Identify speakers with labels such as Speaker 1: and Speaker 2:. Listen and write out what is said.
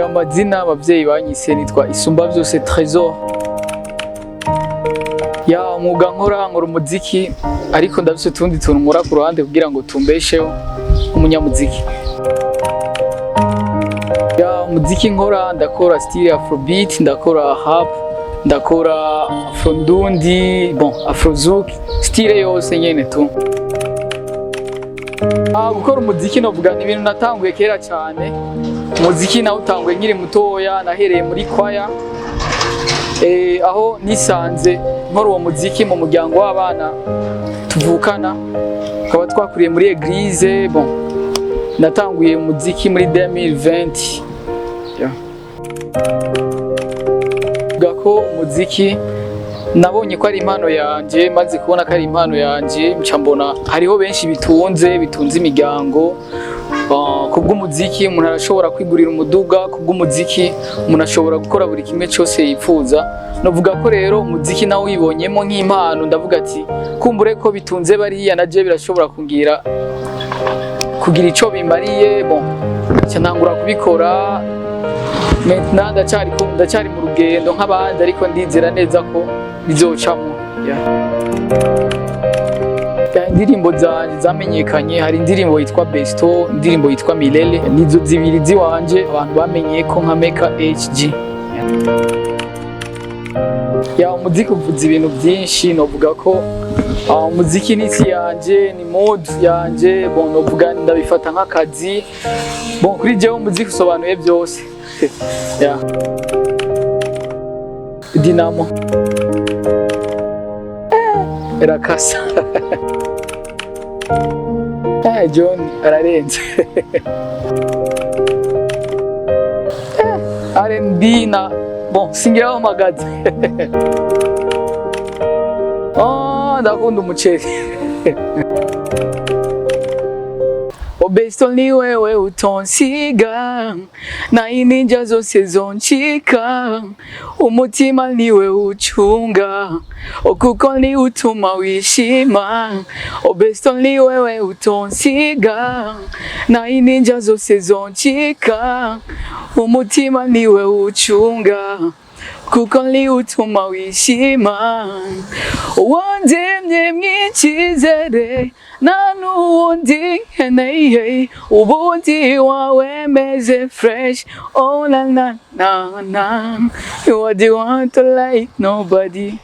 Speaker 1: ya mazina abavyeyi banyise nitwa Isumba Vyose Trésor. Ya umwuga nkora umuziki ariko ndafise utundi tuntu nkora ku ruhande kugira ngo tumbesheho umunyamuziki. Ya umuziki nkora ndakora style afrobeat, ndakora rap, ndakora afrondundi, afrozouk, style yose nyene tu. Gukora umuziki novuga ni ibintu natanguye kera cyane. Umuziki nawo utanguye nkiri mutoya, nahereye muri kwaya. Aho nisanze nkora uwo muziki mu muryango w'abana tuvukana, kaba twakuriye muri eglise. Natanguye umuziki muri 2020. Gako umuziki nabonye ko ari impano yanje, maze kubona ko ari impano yanje mca mbona hariho benshi bitunze imiryango. Kubw'umuziki umuntu arashobora kwigurira umuduga, kubw'umuziki umuntu ashobora gukora buri kimwe cyose yifuza. Novuga ko rero umuziki nawo wibonyemo nk'impano, ndavuga ati kumbure ko bitunze bariya naje birashobora kugira ico bimariye. Ntangura kubikora. Maintenant ndacyari mu rugendo nk'abandi, ariko ndizera neza ko bizocamo. Indirimbo zamenyekanye, hari indirimbo yitwa Besto, indirimbo yitwa Milele, nizo zibiri ziwanje abantu bamenye ko nka Meka HG. Ya umuziki uvuze ibintu byinshi, novuga ko umuziki ni isi yanje, ni mode yanje. Novuga ndabifata nk'akazi. Kuri jewe umuziki usobanuye byose. Dinamo erakasa. John ararenze. R&B na singiraho magazi. Ndakunda umuceri. Besto ni wewe utonsiga, na ininja zose zonchika, umutima niwe uchunga, kuko ni utuma wishima. Besto ni wewe utonsiga, na ininja zose zonchika, umutima niwe uchunga, kuko ni utuma wishima. Wandemye mw'icyizere nta n'uwundi nkeneye, ubundi wawe meze fresh. Oh na na na na, you are the one to like nobody.